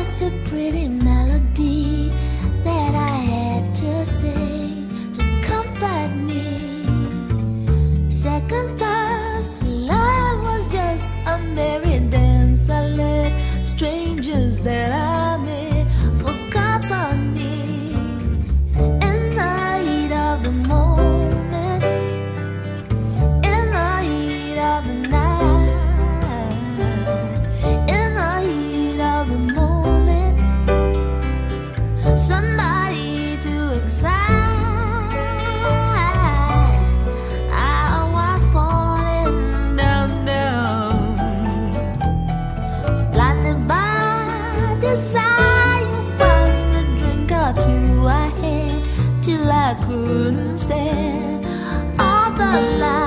just a pretty melody that I had to sing to comfort me. Second thoughts, love was just a merry dance I led strangers that I met for company. In the heat of the moment, in the heat of the night, in the heat of the moment, somebody to excite. I was falling down, blinded by desire. Was a drink or two I had till I couldn't stand all the lies.